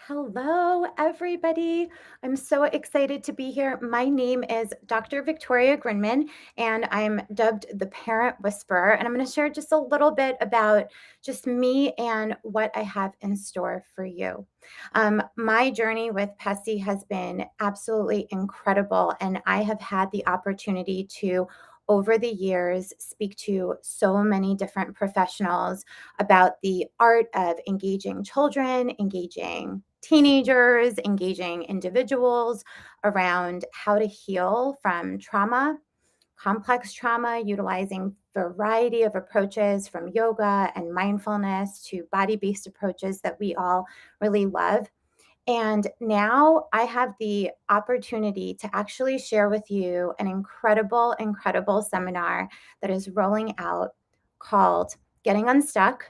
Hello, everybody. I'm so excited to be here. My name is Dr. Victoria Grinman, and I'm dubbed the Parent Whisperer. And I'm going to share just a little bit about just me and what I have in store for you. My journey with PESI has been absolutely incredible, and I have had the opportunity to over the years speak to so many different professionals about the art of engaging children, engaging teenagers, engaging individuals around how to heal from trauma, complex trauma, utilizing variety of approaches from yoga and mindfulness to body-based approaches that we all really love. And now I have the opportunity to actually share with you an incredible, incredible seminar that is rolling out called Getting Unstuck,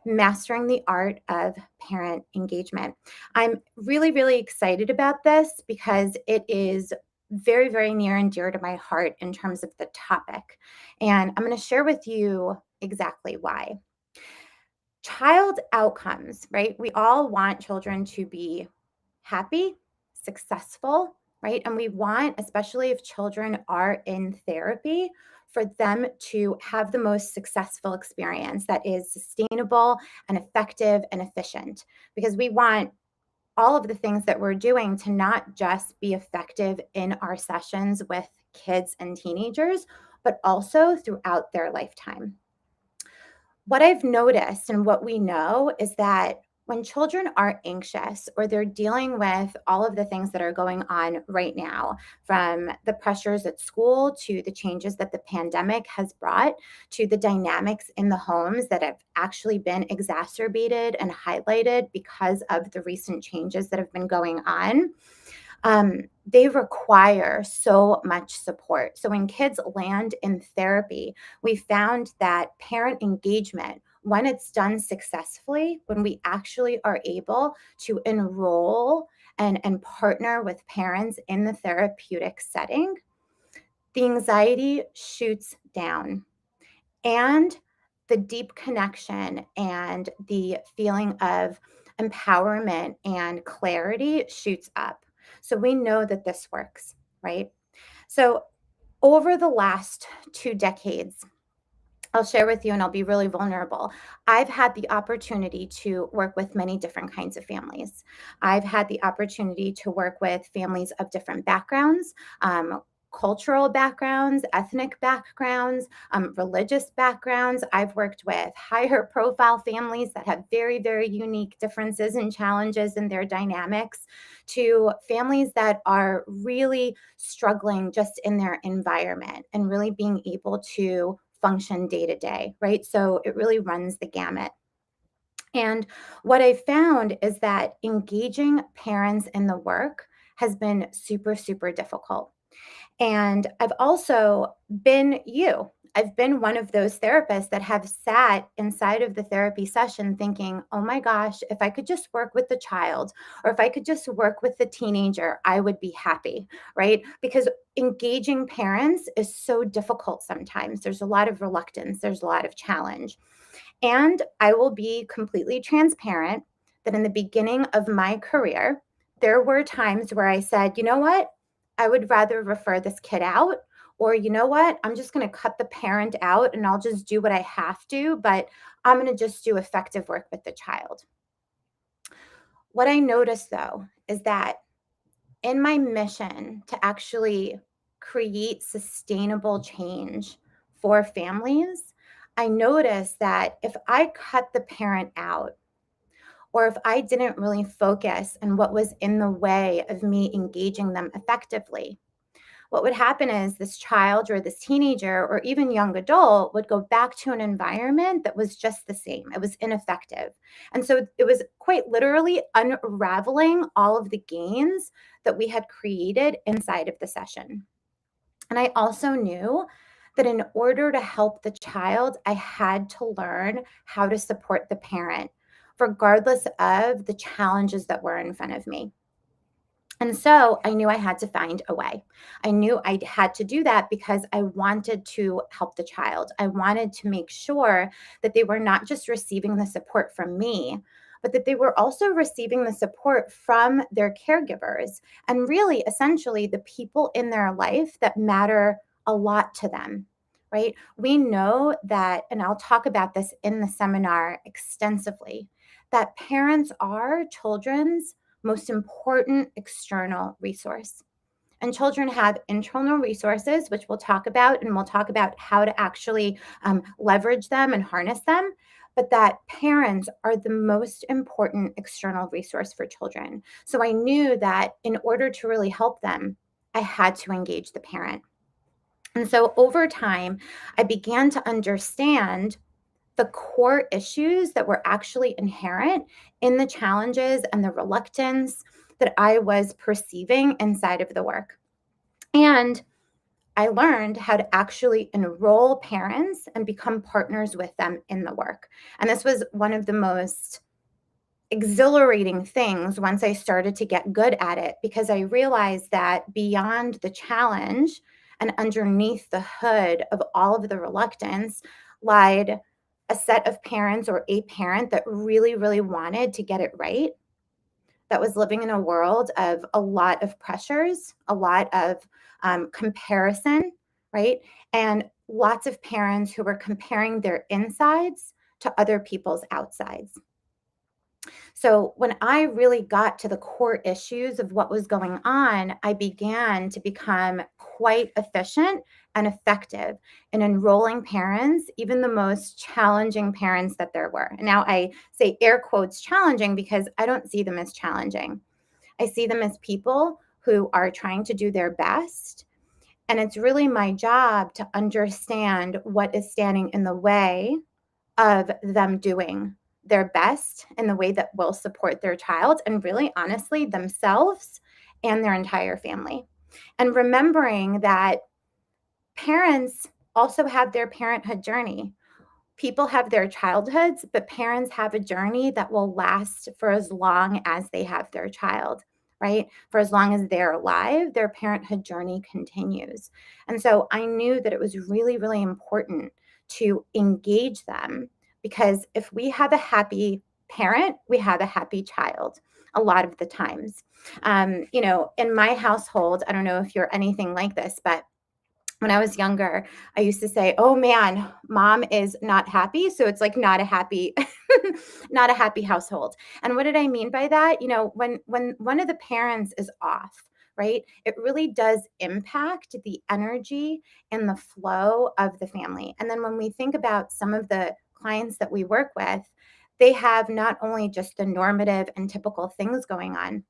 Mastering the Art of Parent Engagement. I'm really, really excited about this because it is very, very near and dear to my heart in terms of the topic. And I'm going to share with you exactly why. Child outcomes, right? We all want children to be happy, successful, right? And we want, especially if children are in therapy, for them to have the most successful experience that is sustainable and effective and efficient because we want all of the things that we're doing to not just be effective in our sessions with kids and teenagers, but also throughout their lifetime. What I've noticed and what we know is that when children are anxious or they're dealing with all of the things that are going on right now, from the pressures at school to the changes that the pandemic has brought to the dynamics in the homes that have actually been exacerbated and highlighted because of the recent changes that have been going on, they require so much support. So when kids land in therapy, we found that parent engagement, when it's done successfully, when we actually are able to enroll and partner with parents in the therapeutic setting, the anxiety shoots down and the deep connection and the feeling of empowerment and clarity shoots up. So we know that this works, right? So over the last 2 decades, I'll share with you and I'll be really vulnerable. I've had the opportunity to work with many different kinds of families. I've had the opportunity to work with families of different backgrounds, cultural backgrounds, ethnic backgrounds, religious backgrounds. I've worked with higher profile families that have very, very unique differences and challenges in their dynamics to families that are really struggling just in their environment and really being able to function day to day, right? So it really runs the gamut. And what I found is that engaging parents in the work has been super, super difficult. And I've also been you. I've been one of those therapists that have sat inside of the therapy session thinking, oh my gosh, if I could just work with the child or if I could just work with the teenager, I would be happy, right? Because engaging parents is so difficult sometimes. There's a lot of reluctance, there's a lot of challenge. And I will be completely transparent that in the beginning of my career, there were times where I said, you know what? I would rather refer this kid out. Or, you know what? I'm just going to cut the parent out and I'll just do what I have to, but I'm going to just do effective work with the child. What I noticed though is that in my mission to actually create sustainable change for families, I noticed that if I cut the parent out, or if I didn't really focus on what was in the way of me engaging them effectively, what would happen is this child or this teenager or even young adult would go back to an environment that was just the same. It was ineffective. And so it was quite literally unraveling all of the gains that we had created inside of the session. And I also knew that in order to help the child, I had to learn how to support the parent, regardless of the challenges that were in front of me. And so I knew I had to find a way. I knew I had to do that because I wanted to help the child. I wanted to make sure that they were not just receiving the support from me, but that they were also receiving the support from their caregivers and really essentially the people in their life that matter a lot to them, right? We know that, and I'll talk about this in the seminar extensively, that parents are children's most important external resource. And children have internal resources, which we'll talk about, and we'll talk about how to actually leverage them and harness them. But that parents are the most important external resource for children. So I knew that in order to really help them, I had to engage the parent. And so over time, I began to understand the core issues that were actually inherent in the challenges and the reluctance that I was perceiving inside of the work. And I learned how to actually enroll parents and become partners with them in the work. And this was one of the most exhilarating things once I started to get good at it, because I realized that beyond the challenge and underneath the hood of all of the reluctance lied a set of parents or a parent that really, really wanted to get it right, that was living in a world of a lot of pressures, a lot of comparison, right? And lots of parents who were comparing their insides to other people's outsides. So when I really got to the core issues of what was going on, I began to become quite efficient and effective in enrolling parents, even the most challenging parents that there were. And now I say air quotes challenging because I don't see them as challenging. I see them as people who are trying to do their best. And it's really my job to understand what is standing in the way of them doing their best in the way that will support their child and really honestly themselves and their entire family. And remembering that parents also have their parenthood journey. People have their childhoods, but parents have a journey that will last for as long as they have their child, right? For as long as they're alive, their parenthood journey continues. And so I knew that it was really, really important to engage them, because if we have a happy parent, we have a happy child a lot of the times. In my household, I don't know if you're anything like this, but when I was younger, I used to say, "Oh man, mom is not happy, so it's like not a happy not a happy household." And what did I mean by that? When one of the parents is off, right? It really does impact the energy and the flow of the family. And then when we think about some of the clients that we work with, they have not only just the normative and typical things going on,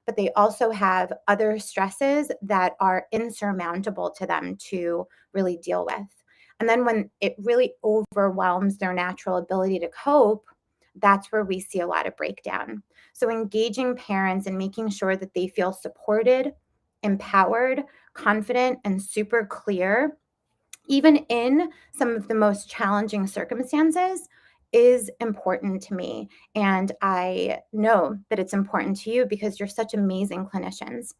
but they also have other stresses that are insurmountable to them to really deal with. And then when it really overwhelms their natural ability to cope, that's where we see a lot of breakdown. So engaging parents and making sure that they feel supported, empowered, confident, and super clear even in some of the most challenging circumstances, is important to me. And I know that it's important to you because you're such amazing clinicians.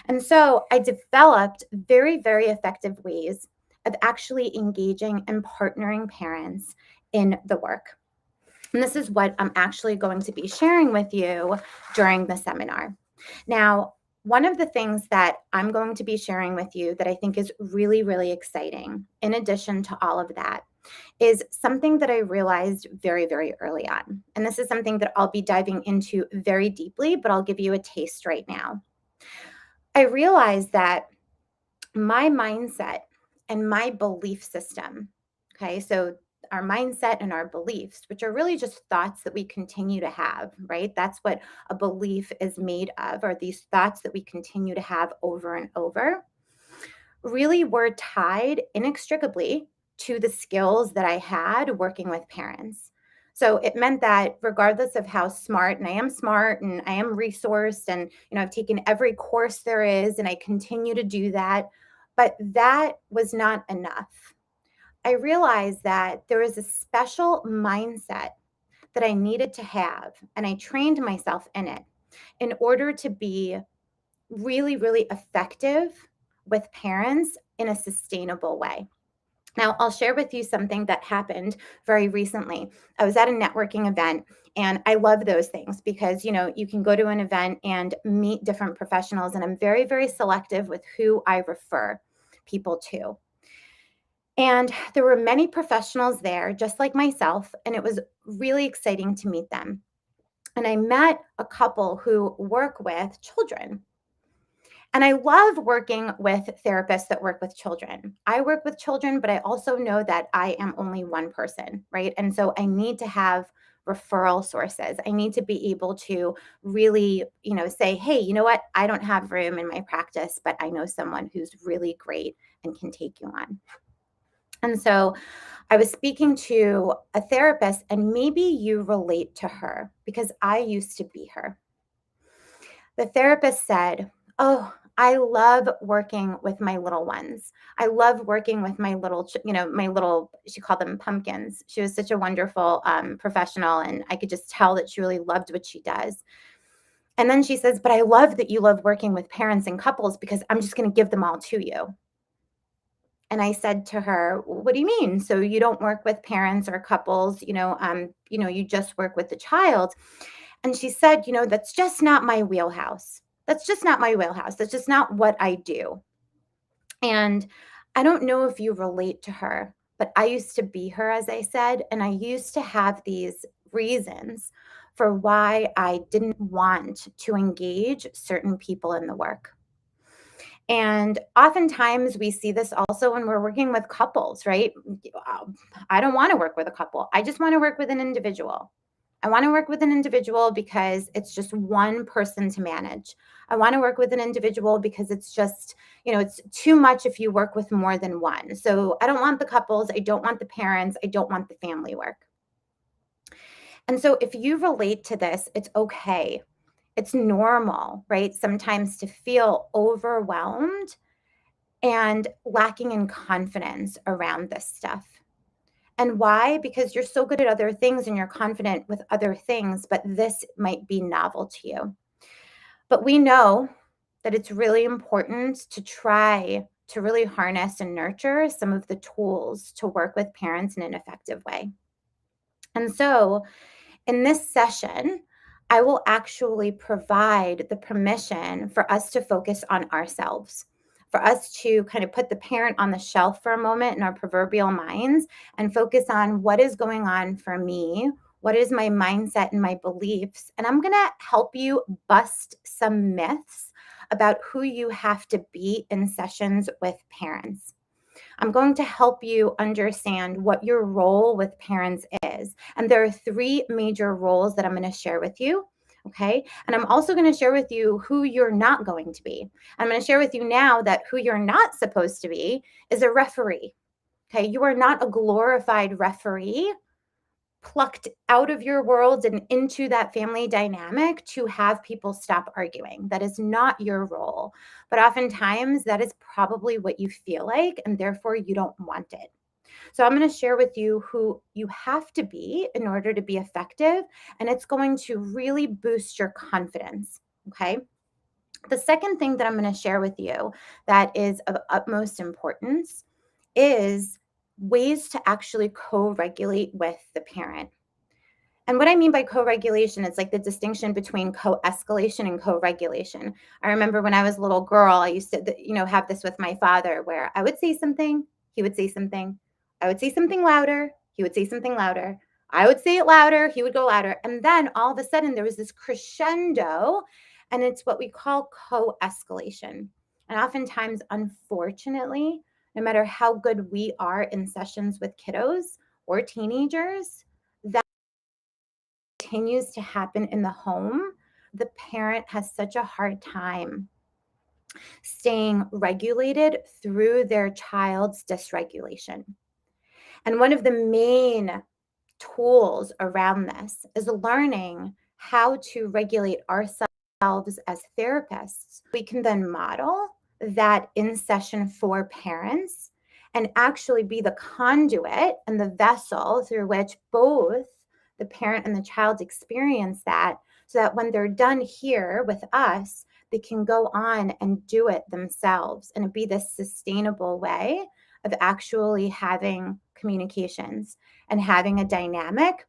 And so I developed very, very effective ways of actually engaging and partnering parents in the work. And this is what I'm actually going to be sharing with you during the seminar. Now, one of the things that I'm going to be sharing with you that I think is really, really exciting, in addition to all of that, is something that I realized very, very early on. And this is something that I'll be diving into very deeply, but I'll give you a taste right now. I realized that my mindset and my belief system, okay, so our mindset and our beliefs, which are really just thoughts that we continue to have, right? That's what a belief is made of, are these thoughts that we continue to have over and over, really were tied inextricably to the skills that I had working with parents. So it meant that regardless of how smart, and I am smart and I am resourced, and I've taken every course there is and I continue to do that, but that was not enough. I realized that there is a special mindset that I needed to have, and I trained myself in it in order to be really, really effective with parents in a sustainable way. Now, I'll share with you something that happened very recently. I was at a networking event, and I love those things because, you can go to an event and meet different professionals, and I'm very, very selective with who I refer people to. And there were many professionals there, just like myself, and it was really exciting to meet them. And I met a couple who work with children. And I love working with therapists that work with children. I work with children, but I also know that I am only one person, right? And so I need to have referral sources. I need to be able to really, say, hey, you know what? I don't have room in my practice, but I know someone who's really great and can take you on. And so I was speaking to a therapist, and maybe you relate to her because I used to be her. The therapist said, "Oh, I love working with my little ones. I love working with my little, my little," she called them pumpkins. She was such a wonderful professional, and I could just tell that she really loved what she does. And then she says, "But I love that you love working with parents and couples because I'm just going to give them all to you." And I said to her, "What do you mean? So you don't work with parents or couples, you just work with the child?" And she said, "That's just not my wheelhouse. That's just not my wheelhouse. That's just not what I do." And I don't know if you relate to her, but I used to be her, as I said, and I used to have these reasons for why I didn't want to engage certain people in the work. And oftentimes we see this also when we're working with couples, right? I don't want to work with a couple. I just want to work with an individual. I want to work with an individual because it's just one person to manage. I want to work with an individual because it's just, it's too much if you work with more than one. So I don't want the couples. I don't want the parents. I don't want the family work. And so if you relate to this, it's okay. It's normal, right? Sometimes to feel overwhelmed and lacking in confidence around this stuff. And why? Because you're so good at other things and you're confident with other things, but this might be novel to you. But we know that it's really important to try to really harness and nurture some of the tools to work with parents in an effective way. And so, in this session, I will actually provide the permission for us to focus on ourselves, for us to kind of put the parent on the shelf for a moment in our proverbial minds and focus on what is going on for me, what is my mindset and my beliefs. And I'm going to help you bust some myths about who you have to be in sessions with parents. I'm going to help you understand what your role with parents is. And there are three major roles that I'm going to share with you. Okay. And I'm also going to share with you who you're not going to be. I'm going to share with you now that who you're not supposed to be is a referee. Okay. You are not a glorified referee plucked out of your world and into that family dynamic to have people stop arguing. That is not your role. But oftentimes, that is probably what you feel like, and therefore you don't want it. So, I'm going to share with you who you have to be in order to be effective, and it's going to really boost your confidence. Okay. The second thing that I'm going to share with you that is of utmost importance is ways to actually co regulate with the parent. And what I mean by co-regulation, it's like the distinction between co-escalation and co-regulation. I remember when I was a little girl, I used to, have this with my father where I would say something, he would say something. I would say something louder, he would say something louder. I would say it louder, he would go louder. And then all of a sudden there was this crescendo, and it's what we call co-escalation. And oftentimes, unfortunately, no matter how good we are in sessions with kiddos or teenagers, continues to happen in the home, the parent has such a hard time staying regulated through their child's dysregulation. And one of the main tools around this is learning how to regulate ourselves as therapists. We can then model that in session for parents and actually be the conduit and the vessel through which both the parent and the child experience that, so that when they're done here with us, they can go on and do it themselves and it be this sustainable way of actually having communications and having a dynamic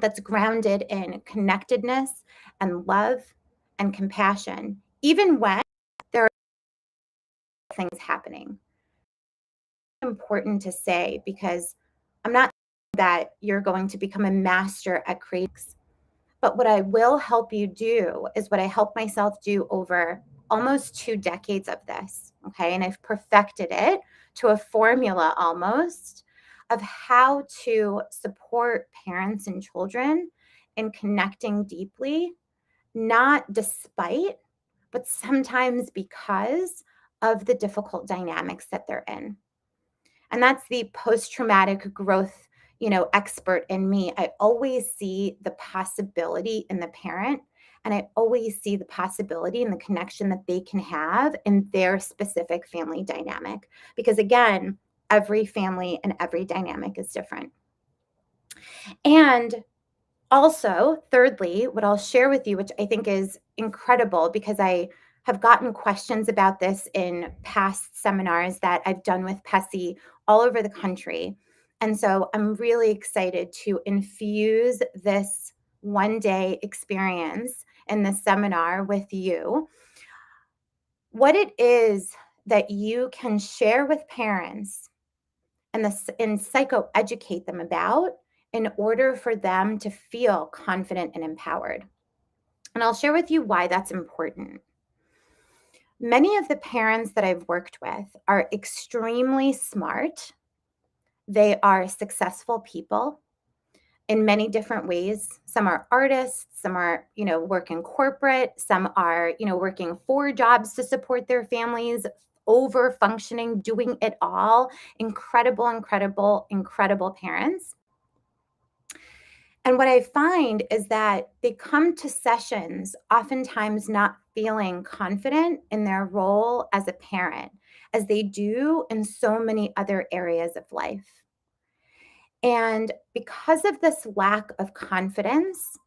that's grounded in connectedness and love and compassion, even when there are things happening. Important to say because I'm not that you're going to become a master at creating, but what I will help you do is what I help myself do over almost 2 decades of this. Okay. And I've perfected it to a formula almost of how to support parents and children in connecting deeply, not despite, but sometimes because of the difficult dynamics that they're in. And that's the post-traumatic growth, expert in me. I always see the possibility in the parent, and I always see the possibility in the connection that they can have in their specific family dynamic. Because again, every family and every dynamic is different. And also, thirdly, what I'll share with you, which I think is incredible because I have gotten questions about this in past seminars that I've done with PESI all over the country. And so I'm really excited to infuse this 1 day experience in the seminar with you. What it is that you can share with parents and psychoeducate them about in order for them to feel confident and empowered. And I'll share with you why that's important. Many of the parents that I've worked with are extremely smart. They are successful people in many different ways. Some are artists, some are, work in corporate, some are, working 4 jobs to support their families, over functioning, doing it all. Incredible, incredible, incredible parents. And what I find is that they come to sessions oftentimes not feeling confident in their role as a parent, as they do in so many other areas of life. And because of this lack of confidence,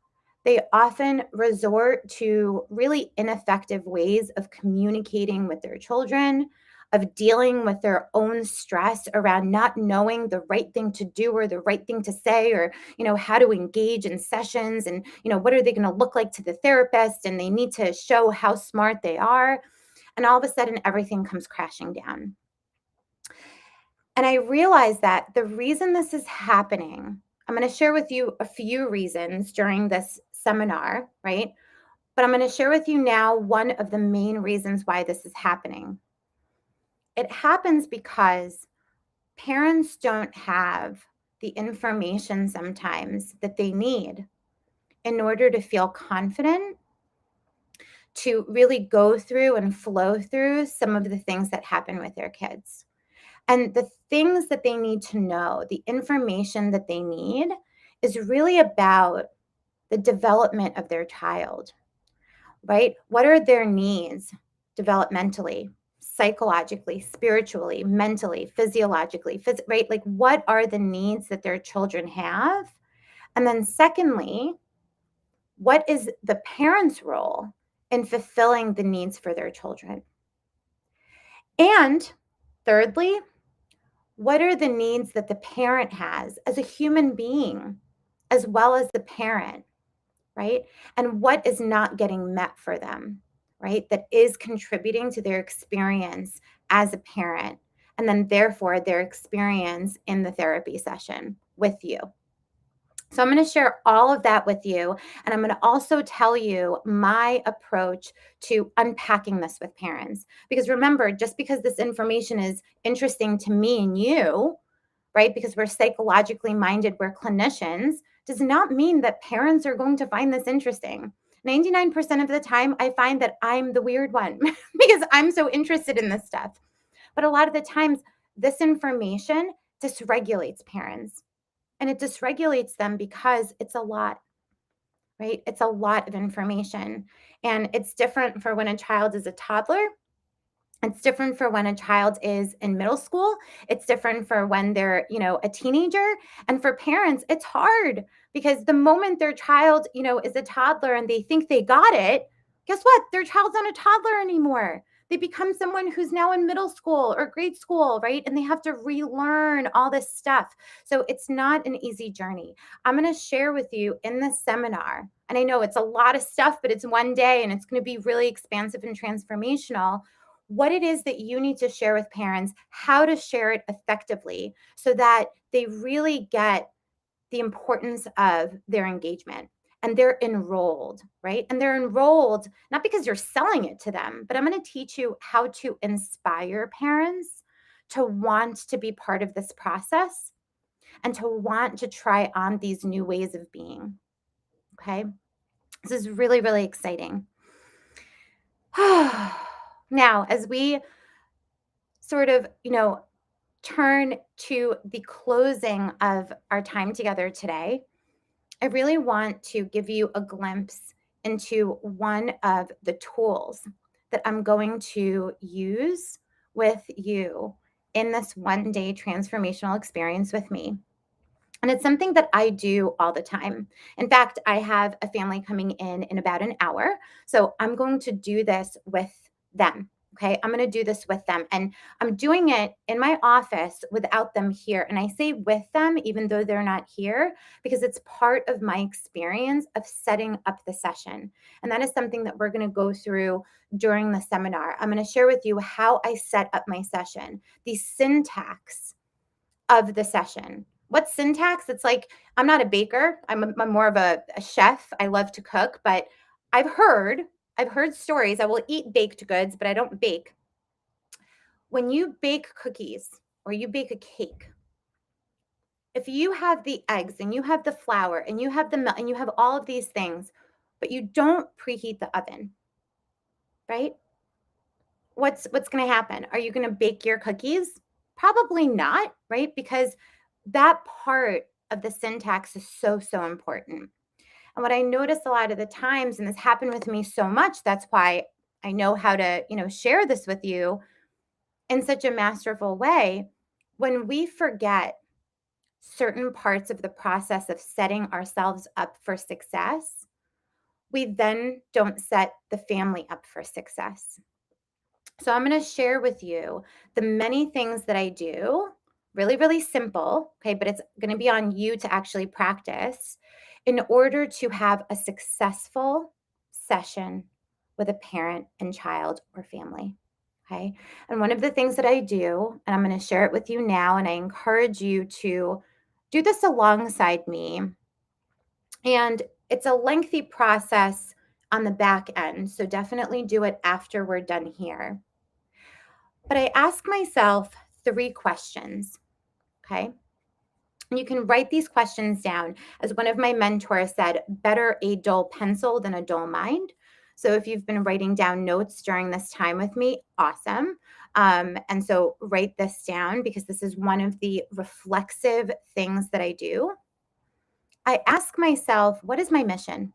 they often resort to really ineffective ways of communicating with their children, of dealing with their own stress around not knowing the right thing to do or the right thing to say, or, how to engage in sessions and, what are they going to look like to the therapist? And they need to show how smart they are. And all of a sudden, everything comes crashing down. And I realized that the reason this is happening, I'm going to share with you a few reasons during this seminar, right? But I'm going to share with you now one of the main reasons why this is happening. It happens because parents don't have the information sometimes that they need in order to feel confident to really go through and flow through some of the things that happen with their kids. And the things that they need to know, the information that they need, is really about the development of their child, right? What are their needs developmentally, psychologically, spiritually, mentally, physiologically, right? Like, what are the needs that their children have? And then, secondly, what is the parent's role in fulfilling the needs for their children? And thirdly, what are the needs that the parent has as a human being, as well as the parent, right? And what is not getting met for them, right? That is contributing to their experience as a parent, and then therefore their experience in the therapy session with you. So I'm going to share all of that with you. And I'm going to also tell you my approach to unpacking this with parents. Because remember, just because this information is interesting to me and you, right? Because we're psychologically minded, we're clinicians, does not mean that parents are going to find this interesting. 99% of the time, I find that I'm the weird one because I'm so interested in this stuff. But a lot of the times, this information dysregulates parents, and it dysregulates them because it's a lot, right? It's a lot of information. And it's different for when a child is a toddler. It's different for when a child is in middle school. It's different for when they're, a teenager. And for parents, it's hard because the moment their child, is a toddler and they think they got it, guess what? Their child's not a toddler anymore. They become someone who's now in middle school or grade school, right? And they have to relearn all this stuff. So it's not an easy journey. I'm going to share with you in this seminar, and I know it's a lot of stuff, but it's one day and it's going to be really expansive and transformational. What it is that you need to share with parents, how to share it effectively so that they really get the importance of their engagement and they're enrolled, right? And they're enrolled not because you're selling it to them, but I'm going to teach you how to inspire parents to want to be part of this process and to want to try on these new ways of being. Okay. This is really, really exciting. Now, as we sort of, turn to the closing of our time together today, I really want to give you a glimpse into one of the tools that I'm going to use with you in this 1 day transformational experience with me. And it's something that I do all the time. In fact, I have a family coming in about an hour. So I'm going to do this with them. Okay. I'm going to do this with them. And I'm doing it in my office without them here. And I say with them, even though they're not here, because it's part of my experience of setting up the session. And that is something that we're going to go through during the seminar. I'm going to share with you how I set up my session, the syntax of the session. What's syntax? It's like, I'm not a baker. I'm more of a chef. I love to cook, but I've heard, I've heard stories. I will eat baked goods, but I don't bake. When you bake cookies or you bake a cake, if you have the eggs and you have the flour and you have the milk and you have all of these things, but you don't preheat the oven, right? What's going to happen? Are you going to bake your cookies? Probably not, right? Because that part of the syntax is so, so important. And what I notice a lot of the times, and this happened with me so much, that's why I know how to, share this with you in such a masterful way. When we forget certain parts of the process of setting ourselves up for success, we then don't set the family up for success. So I'm going to share with you the many things that I do, really, really simple, okay, but it's going to be on you to actually practice in order to have a successful session with a parent and child or family. Okay. And one of the things that I do, and I'm going to share it with you now, and I encourage you to do this alongside me. And it's a lengthy process on the back end. So definitely do it after we're done here. But I ask myself 3 questions, okay? And you can write these questions down. As one of my mentors said, better a dull pencil than a dull mind. So if you've been writing down notes during this time with me, awesome. And so write this down because this is one of the reflexive things that I do. I ask myself, what is my mission?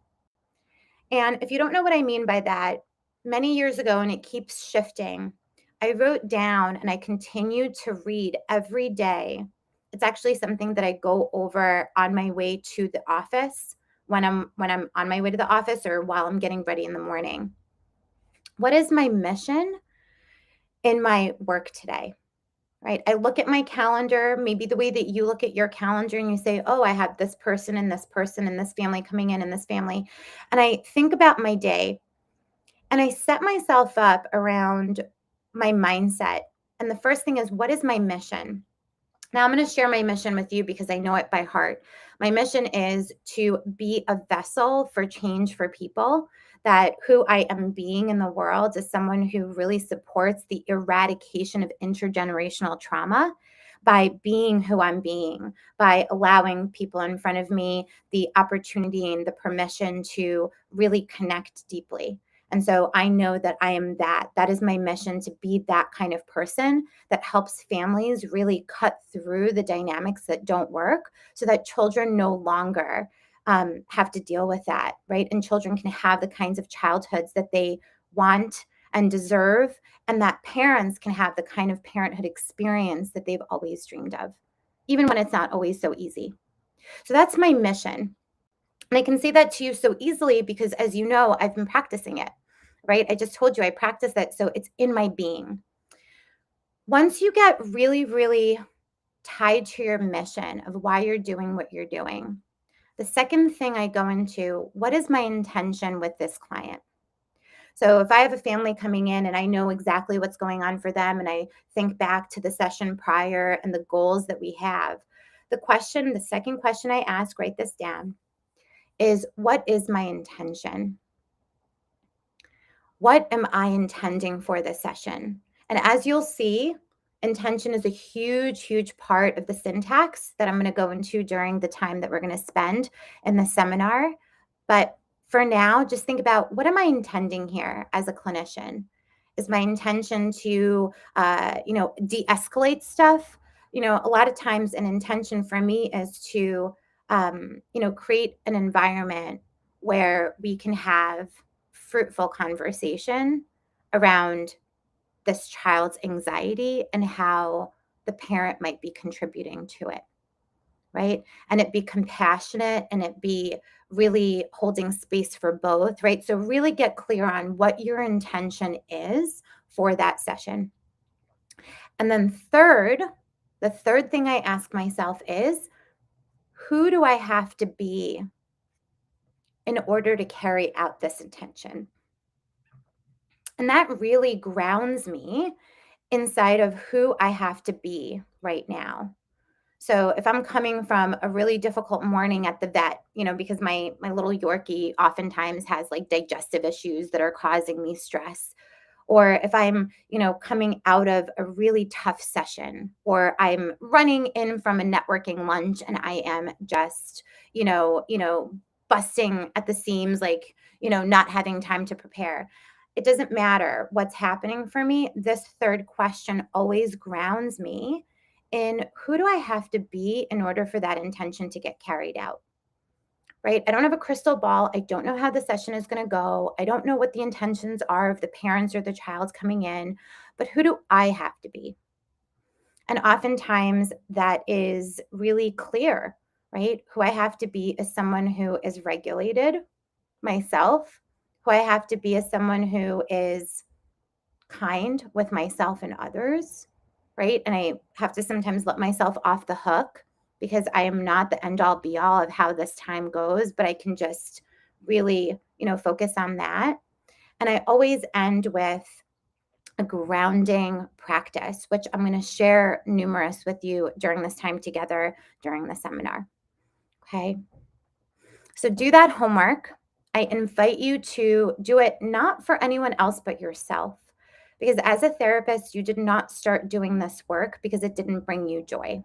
And if you don't know what I mean by that, many years ago, and it keeps shifting, I wrote down and I continue to read every day. It's actually something that I go over on my way to the office when I'm on my way to the office or while I'm getting ready in the morning. What is my mission in my work today? Right? I look at my calendar, maybe the way that you look at your calendar and you say, "Oh, I have this person and this person and this family coming in and this family." And I think about my day. And I set myself up around my mindset. And the first thing is, what is my mission? Now, I'm going to share my mission with you because I know it by heart. My mission is to be a vessel for change for people, that who I am being in the world is someone who really supports the eradication of intergenerational trauma by being who I'm being, by allowing people in front of me the opportunity and the permission to really connect deeply. And so I know that I am that. That is my mission, to be that kind of person that helps families really cut through the dynamics that don't work so that children no longer have to deal with that, right? And children can have the kinds of childhoods that they want and deserve, and that parents can have the kind of parenthood experience that they've always dreamed of, even when it's not always so easy. So that's my mission. And I can say that to you so easily because, as you know, I've been practicing it. right? I just told you I practice it, so it's in my being. Once you get really, really tied to your mission of why you're doing what you're doing, the second thing I go into, what is my intention with this client? So if I have a family coming in and I know exactly what's going on for them and I think back to the session prior and the goals that we have, the second question I ask, write this down, is what is my intention? What am I intending for this session? And as you'll see, intention is a huge, huge part of the syntax that I'm going to go into during the time that we're going to spend in the seminar. But for now, just think about, what am I intending here as a clinician? Is my intention to, de-escalate stuff? A lot of times an intention for me is to, create an environment where we can have fruitful conversation around this child's anxiety and how the parent might be contributing to it, right? And it be compassionate and it be really holding space for both, right? So really get clear on what your intention is for that session. And then the third thing I ask myself is, who do I have to be in order to carry out this intention? And that really grounds me inside of who I have to be right now. So if I'm coming from a really difficult morning at the vet, because my little Yorkie oftentimes has like digestive issues that are causing me stress, or if I'm, coming out of a really tough session, or I'm running in from a networking lunch and I am just, busting at the seams, like, not having time to prepare. It doesn't matter what's happening for me. This third question always grounds me in, who do I have to be in order for that intention to get carried out? Right? I don't have a crystal ball. I don't know how the session is going to go. I don't know what the intentions are of the parents or the child coming in, but who do I have to be? And oftentimes that is really clear, right? Who I have to be is someone who is regulated myself, who I have to be is someone who is kind with myself and others, right? And I have to sometimes let myself off the hook because I am not the end all be all of how this time goes, but I can just really, focus on that. And I always end with a grounding practice, which I'm going to share numerous with you during this time together during the seminar. Okay. So do that homework. I invite you to do it not for anyone else but yourself. Because as a therapist, you did not start doing this work because it didn't bring you joy.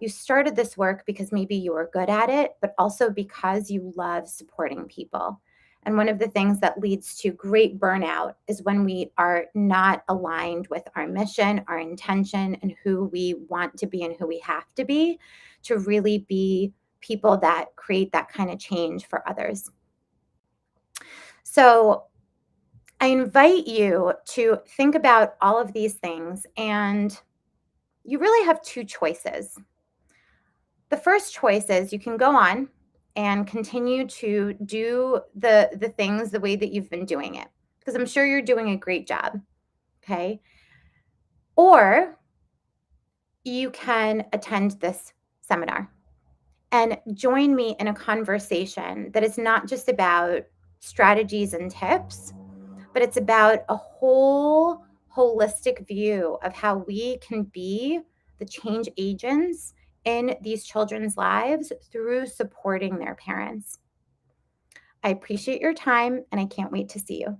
You started this work because maybe you were good at it, but also because you love supporting people. And one of the things that leads to great burnout is when we are not aligned with our mission, our intention, and who we want to be and who we have to be to really be people that create that kind of change for others. So I invite you to think about all of these things, and you really have two choices. The first choice is you can go on and continue to do the things the way that you've been doing it, because I'm sure you're doing a great job, okay? Or you can attend this seminar and join me in a conversation that is not just about strategies and tips, but it's about a whole holistic view of how we can be the change agents in these children's lives through supporting their parents. I appreciate your time and I can't wait to see you.